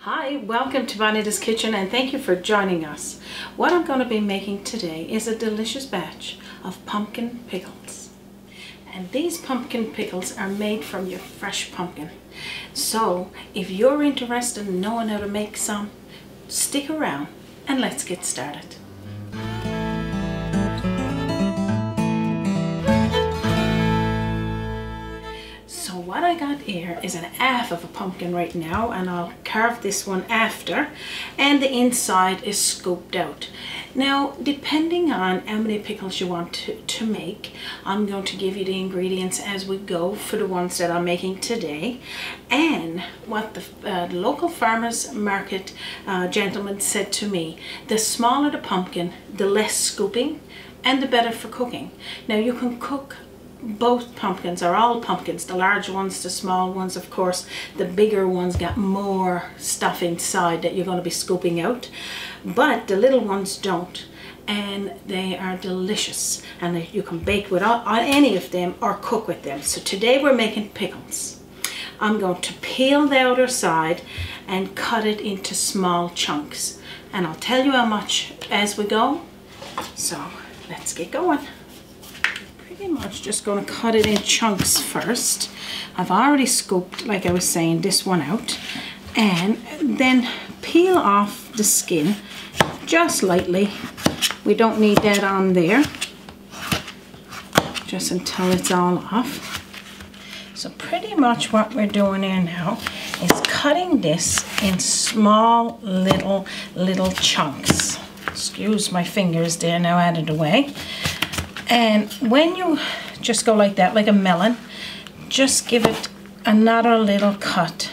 Hi, welcome to Bonita's Kitchen and thank you for joining us. What I'm going to be making today is a delicious batch of pumpkin pickles. And these pumpkin pickles are made from your fresh pumpkin. So if you're interested in knowing how to make some, stick around and let's get started. What I got here is an half of a pumpkin right now, and I'll carve this one after, and the inside is scooped out. Now, depending on how many pickles you want to make, I'm going to give you the ingredients as we go for the ones that I'm making today, and what the local farmers market gentleman said to me: the smaller the pumpkin, the less scooping and the better for cooking. Now you can cook both pumpkins or all pumpkins, the large ones, the small ones. Of course, the bigger ones got more stuff inside that you're going to be scooping out, but the little ones don't, and they are delicious, and you can bake with any of them or cook with them. So today we're making pickles. I'm going to peel the outer side and cut it into small chunks, and I'll tell you how much as we go. So let's get going. Pretty much just going to cut it in chunks first. I've already scooped, like I was saying, this one out, and then peel off the skin just lightly. We don't need that on there, just until it's all off. So pretty much what we're doing here now is cutting this in small little chunks. Excuse my fingers there, now out of the way. And when you just go like that, like a melon, just give it another little cut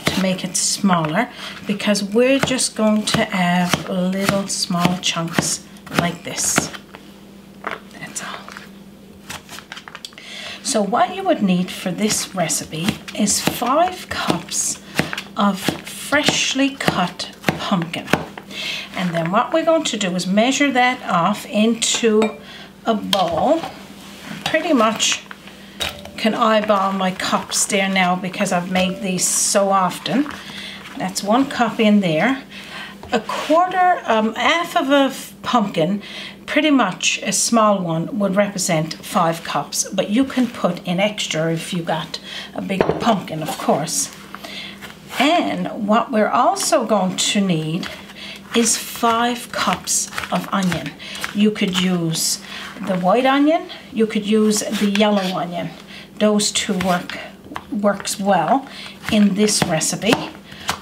to make it smaller, because we're just going to have little small chunks like this. That's all. So what you would need for this recipe is 5 cups of freshly cut pumpkin. And then what we're going to do is measure that off into a bowl. Pretty much can eyeball my cups there now because I've made these so often. That's 1 cup in there. Half of a pumpkin, pretty much a small one, would represent 5 cups, but you can put in extra if you got a big pumpkin, of course. And what we're also going to need is 5 cups of onion. You could use the white onion, you could use the yellow onion. Those two works well in this recipe.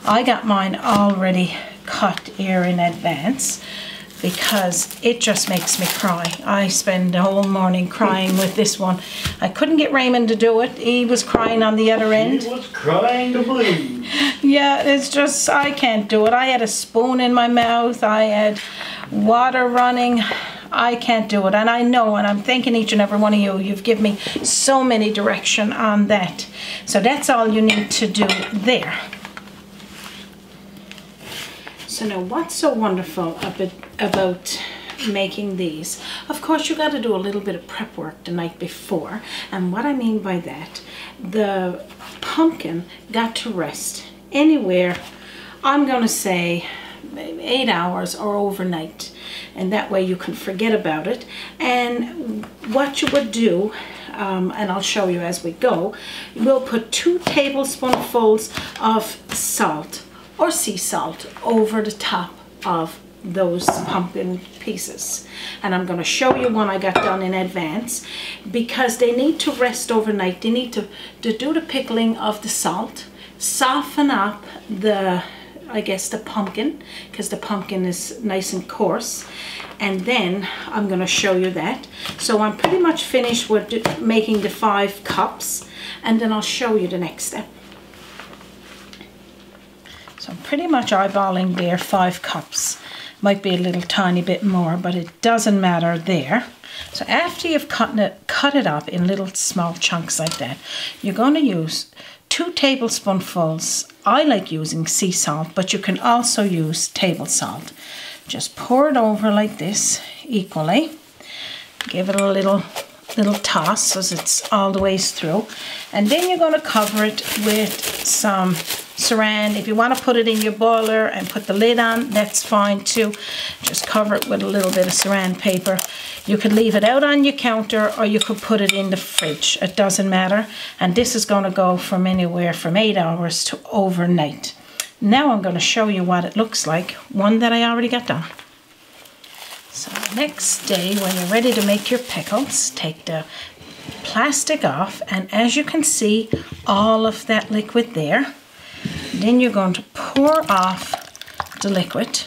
I got mine already cut here in advance because it just makes me cry. I spend the whole morning crying with this one. I couldn't get Raymond to do it. He was crying on the other end. He was crying to bleed. Yeah, it's just, I can't do it. I had a spoon in my mouth. I had water running. I can't do it. And I know, and I'm thanking each and every one of you. You've given me so many direction on that. So that's all you need to do there. So now, what's so wonderful about making these? Of course, you got to do a little bit of prep work the night before. And what I mean by that, the pumpkin got to rest anywhere, I'm going to say 8 hours or overnight. And that way you can forget about it. And what you would do, and I'll show you as we go, we'll put 2 tablespoonfuls of salt or sea salt over the top of those pumpkin pieces. And I'm going to show you one I got done in advance, because they need to rest overnight. They need to do the pickling of the salt, soften up the pumpkin, because the pumpkin is nice and coarse. And then I'm going to show you that. So I'm pretty much finished with making the 5 cups, and then I'll show you the next step. So I'm pretty much eyeballing there 5 cups. Might be a little tiny bit more, but it doesn't matter there. So after you've cut it up in little small chunks like that, you're going to use 2 tablespoonfuls. I like using sea salt, but you can also use table salt. Just pour it over like this equally. Give it a little toss so it's all the way through. And then you're going to cover it with some saran. If you want to put it in your boiler and put the lid on, that's fine too. Just cover it with a little bit of saran paper. You could leave it out on your counter, or you could put it in the fridge. It doesn't matter. And this is going to go from anywhere from 8 hours to overnight. Now I'm going to show you what it looks like, one that I already got done. So the next day, when you're ready to make your pickles, take the plastic off, and as you can see, all of that liquid there. Then you're going to pour off the liquid,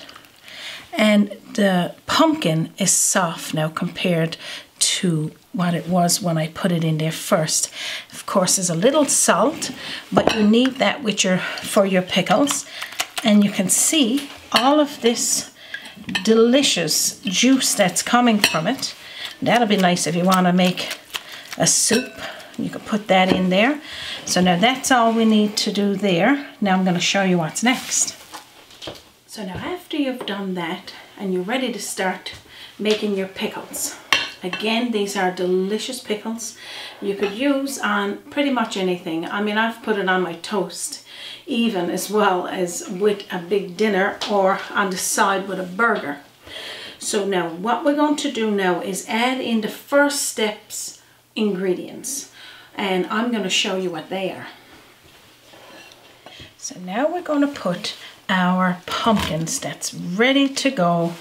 and the pumpkin is soft now compared to what it was when I put it in there first. Of course, there's a little salt, but you need that with for your pickles. And you can see all of this delicious juice that's coming from it. That'll be nice if you want to make a soup. You could put that in there. So now that's all we need to do there. Now I'm going to show you what's next. So now after you've done that and you're ready to start making your pickles. Again, these are delicious pickles. You could use on pretty much anything. I mean, I've put it on my toast, even as well as with a big dinner or on the side with a burger. So now what we're going to do now is add in the first steps ingredients, and I'm going to show you what they are. So now we're going to put our pumpkins that's ready to go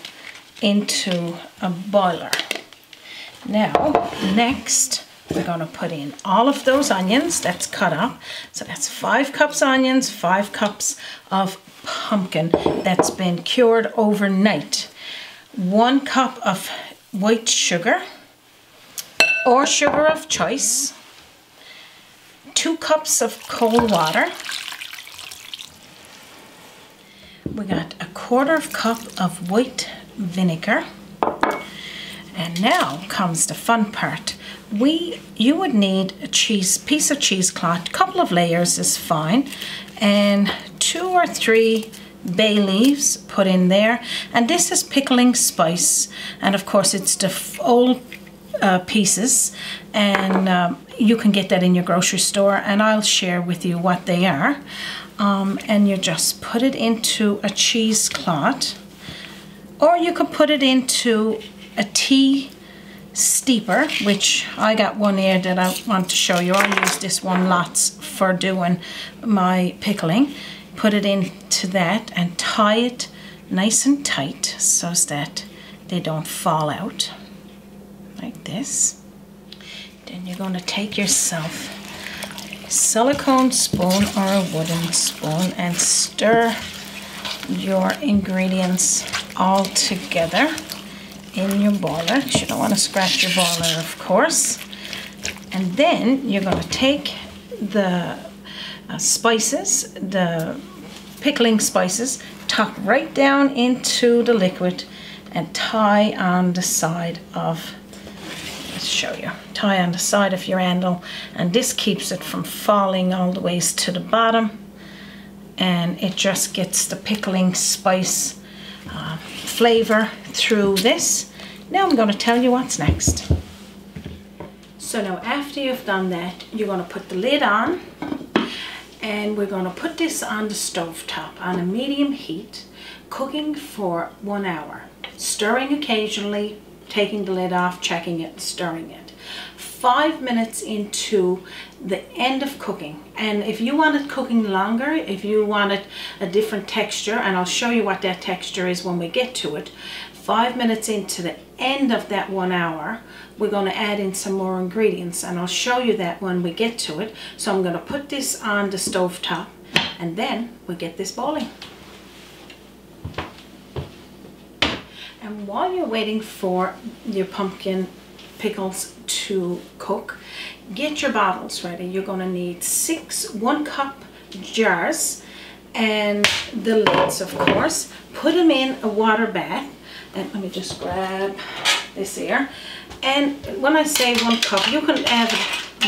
into a boiler. Now next we're going to put in all of those onions that's cut up. So that's 5 cups onions, 5 cups of pumpkin that's been cured overnight, 1 cup of white sugar or sugar of choice, 2 cups of cold water. We got a 1/4 cup of white vinegar. And now comes the fun part. You would need a piece of cheesecloth, a couple of layers is fine, and 2 or 3 bay leaves put in there. And this is pickling spice, and of course it's the old pieces, and you can get that in your grocery store, and I'll share with you what they are. And you just put it into a cheesecloth, or you could put it into a tea steeper, which I got one here that I want to show you. I use this one lots for doing my pickling. Put it into that and tie it nice and tight so that they don't fall out like this. Then you're going to take yourself a silicone spoon or a wooden spoon and stir your ingredients all together in your boiler. You don't want to scratch your boiler, of course. And then you're going to take the spices, the pickling spices, tuck right down into the liquid and tie on the side of, let's show you, tie on the side of your handle, and this keeps it from falling all the ways to the bottom, and it just gets the pickling spice flavor through this. Now I'm going to tell you what's next. So now after you've done that, you're going to put the lid on, and we're going to put this on the stove top on a medium heat, cooking for 1 hour, stirring occasionally, taking the lid off, checking it, stirring it. 5 minutes into the end of cooking, and if you want it cooking longer, if you want it a different texture, and I'll show you what that texture is when we get to it, 5 minutes into the end of that 1 hour, we're going to add in some more ingredients, and I'll show you that when we get to it. So I'm going to put this on the stove top, and then we'll get this boiling. And while you're waiting for your pumpkin pickles to cook, get your bottles ready. You're going to need 6 1-cup jars and the lids, of course. Put them in a water bath, and let me just grab this here. And when I say 1 cup, you can add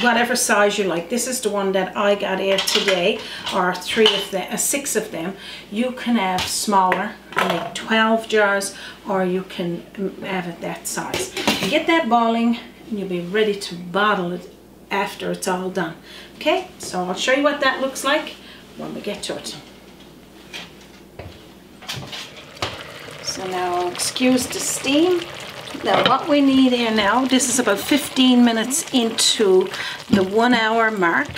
whatever size you like. This is the one that I got here today, or 6 of them. You can have smaller, like 12 jars, or you can have it that size. You get that boiling, and you'll be ready to bottle it after it's all done. Okay, so I'll show you what that looks like when we get to it. So now excuse the steam. Now what we need here now, this is about 15 minutes into the 1 hour mark.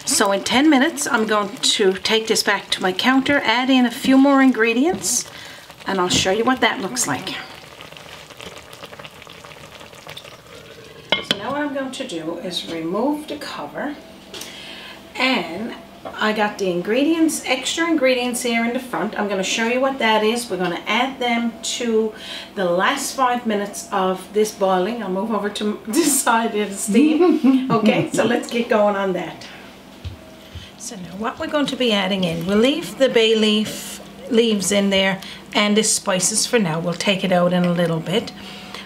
So in 10 minutes I'm going to take this back to my counter, add in a few more ingredients, and I'll show you what that looks like. So now what I'm going to do is remove the cover, and I got the ingredients, extra ingredients here in the front. I'm going to show you what that is. We're going to add them to the last 5 minutes of this boiling. I'll move over to this side of the steam. Okay, so let's get going on that. So now what we're going to be adding in, we'll leave the bay leaves in there and the spices for now. We'll take it out in a little bit.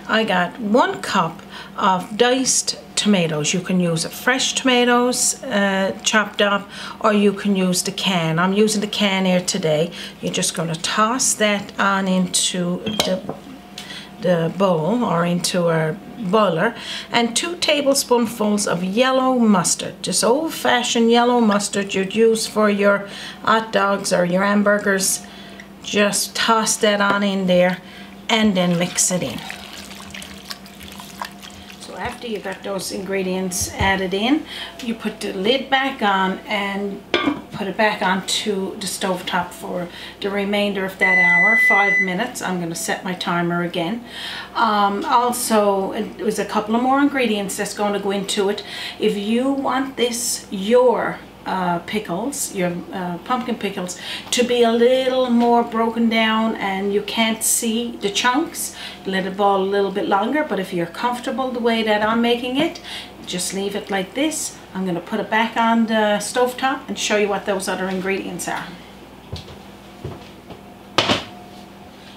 I got 1 cup of diced tomatoes. You can use fresh tomatoes chopped up, or you can use the can. I'm using the can here today. You're just going to toss that on into the bowl or into a boiler, and 2 tablespoonfuls of yellow mustard, just old-fashioned yellow mustard you'd use for your hot dogs or your hamburgers. Just toss that on in there and then mix it in. After you got those ingredients added in, you put the lid back on and put it back onto the stove top for the remainder of that hour, 5 minutes. I'm going to set my timer again. Also, there's a couple of more ingredients that's going to go into it. If you want this, your pickles, your pumpkin pickles, to be a little more broken down and you can't see the chunks, let it boil a little bit longer. But if you're comfortable the way that I'm making it, just leave it like this. I'm going to put it back on the stove top and show you what those other ingredients are.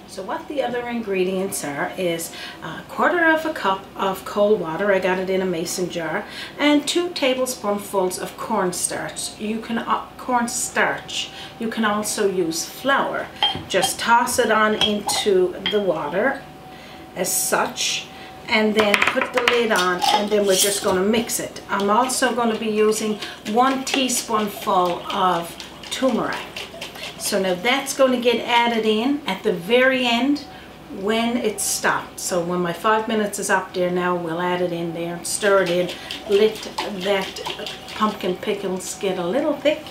So what the other ingredients are is 1/4 cup of cold water. I got it in a mason jar, and 2 tablespoonfuls of cornstarch. You can You can also use flour. Just toss it on into the water as such, and then put the lid on, and then we're just going to mix it. I'm also going to be using 1 teaspoonful of turmeric. So now that's going to get added in at the very end when it's stopped. So when my 5 minutes is up there now, we'll add it in there, stir it in, let that pumpkin pickles get a little thick,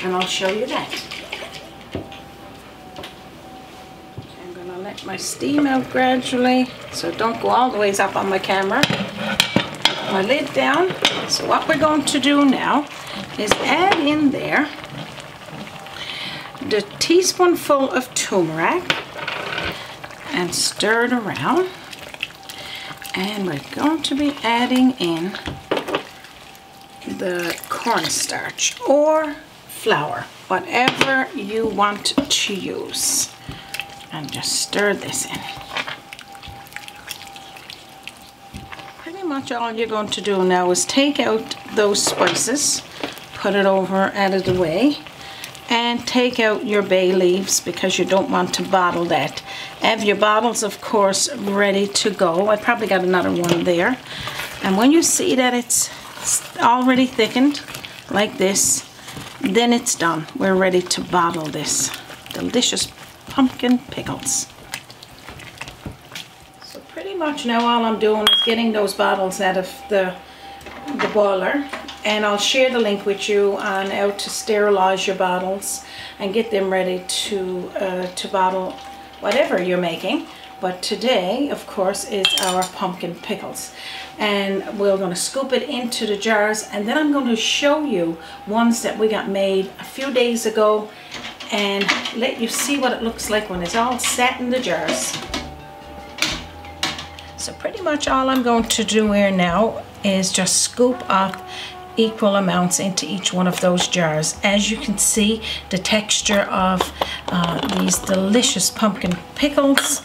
and I'll show you that. I'm going to let my steam out gradually, so don't go all the ways up on my camera. Put my lid down. So what we're going to do now is add in there the teaspoonful of turmeric and stir it around, and we're going to be adding in the cornstarch or flour, whatever you want to use, and just stir this in. Pretty much all you're going to do now is take out those spices, put it over out of the way, and take out your bay leaves because you don't want to bottle that. Have your bottles, of course, ready to go. I probably got another one there. And when you see that it's already thickened like this, then it's done. We're ready to bottle this delicious pumpkin pickles. So pretty much now all I'm doing is getting those bottles out of the boiler. And I'll share the link with you on how to sterilize your bottles and get them ready to bottle whatever you're making. But today, of course, is our pumpkin pickles. And we're going to scoop it into the jars, and then I'm going to show you ones that we got made a few days ago and let you see what it looks like when it's all set in the jars. So pretty much all I'm going to do here now is just scoop up equal amounts into each one of those jars. As you can see, the texture of these delicious pumpkin pickles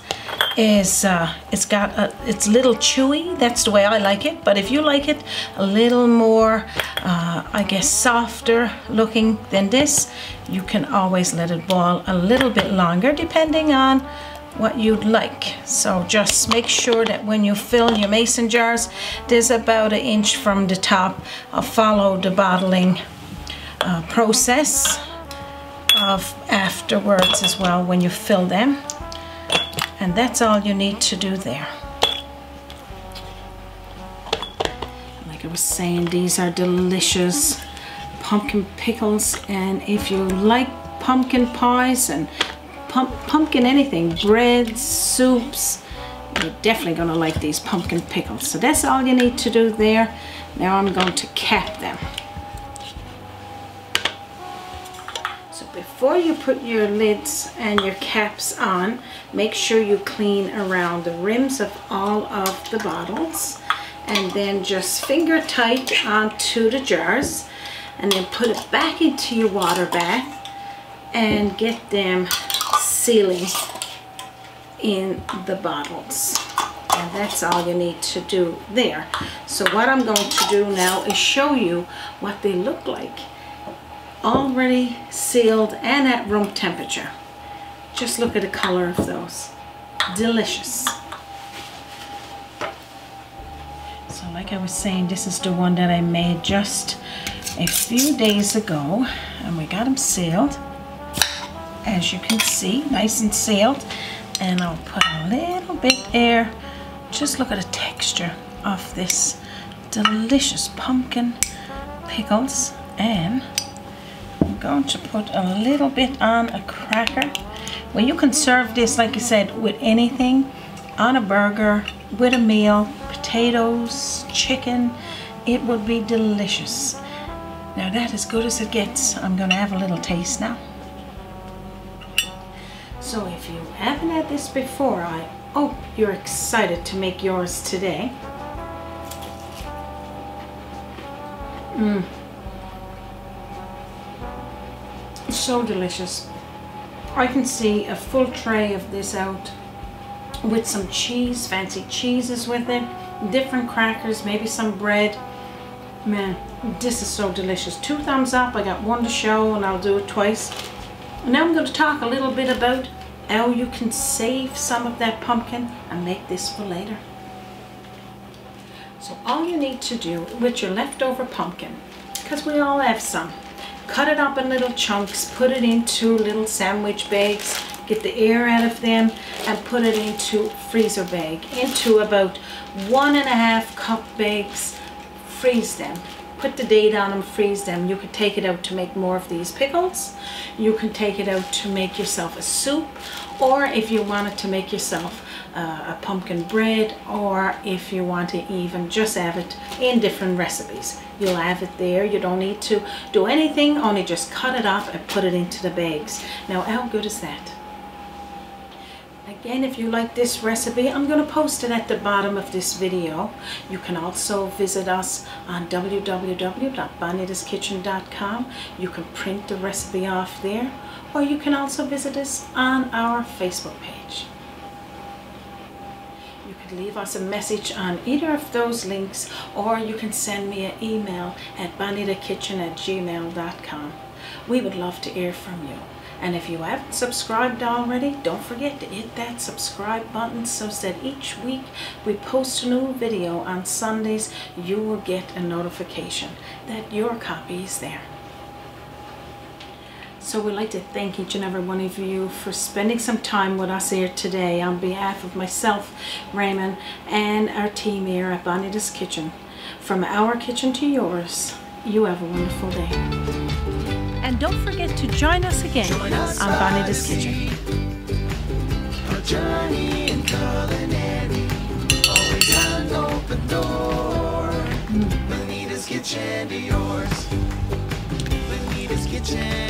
is it's a little chewy. That's the way I like it, but if you like it a little more I guess softer looking than this, you can always let it boil a little bit longer depending on what you'd like. So just make sure that when you fill your mason jars, there's about 1 inch from the top. Follow the bottling process of afterwards as well when you fill them. And that's all you need to do there. Like I was saying, these are delicious pumpkin pickles, and if you like pumpkin pies and pumpkin anything, breads, soups, you're definitely going to like these pumpkin pickles. So that's all you need to do there. Now I'm going to cap them. So before you put your lids and your caps on, make sure you clean around the rims of all of the bottles, and then just finger tight onto the jars, and then put it back into your water bath and get them sealing in the bottles. And that's all you need to do there. So what I'm going to do now is show you what they look like, already sealed and at room temperature. Just look at the color of those. Delicious. So like I was saying, this is the one that I made just a few days ago, and we got them sealed, as you can see, nice and sealed. And I'll put a little bit there. Just look at the texture of this delicious pumpkin pickles. And I'm going to put a little bit on a cracker. Well, you can serve this, like I said, with anything, on a burger, with a meal, potatoes, chicken. It would be delicious. Now that's as good as it gets. I'm going to have a little taste now. So if you haven't had this before, I hope you're excited to make yours today. So delicious. I can see a full tray of this out with some cheese, fancy cheeses with it, different crackers, maybe some bread. Man, this is so delicious. 2 thumbs up. I got one to show, and I'll do it twice. Now I'm going to talk a little bit about how you can save some of that pumpkin and make this for later. So all you need to do with your leftover pumpkin, because we all have some, cut it up in little chunks, put it into little sandwich bags, get the air out of them, and put it into freezer bag, into about 1.5 cup bags. Freeze them. Put the date on them, freeze them. You could take it out to make more of these pickles. You can take it out to make yourself a soup, or if you wanted to make yourself a pumpkin bread, or if you want to even just have it in different recipes. You'll have it there. You don't need to do anything, only just cut it up and put it into the bags. Now, how good is that? Again, if you like this recipe, I'm going to post it at the bottom of this video. You can also visit us on www.bonitaskitchen.com. You can print the recipe off there, or you can also visit us on our Facebook page. You could leave us a message on either of those links, or you can send me an email at bonitakitchen@gmail.com. We would love to hear from you. And if you haven't subscribed already, don't forget to hit that subscribe button so that each week we post a new video on Sundays, you will get a notification that your copy is there. So we'd like to thank each and every one of you for spending some time with us here today on behalf of myself, Raymond, and our team here at Bonita's Kitchen. From our kitchen to yours, you have a wonderful day. And don't forget to join us again on Bonita's Kitchen. A journey in culinary, always an open door. Bonita's Kitchen to yours. Bonita's Kitchen.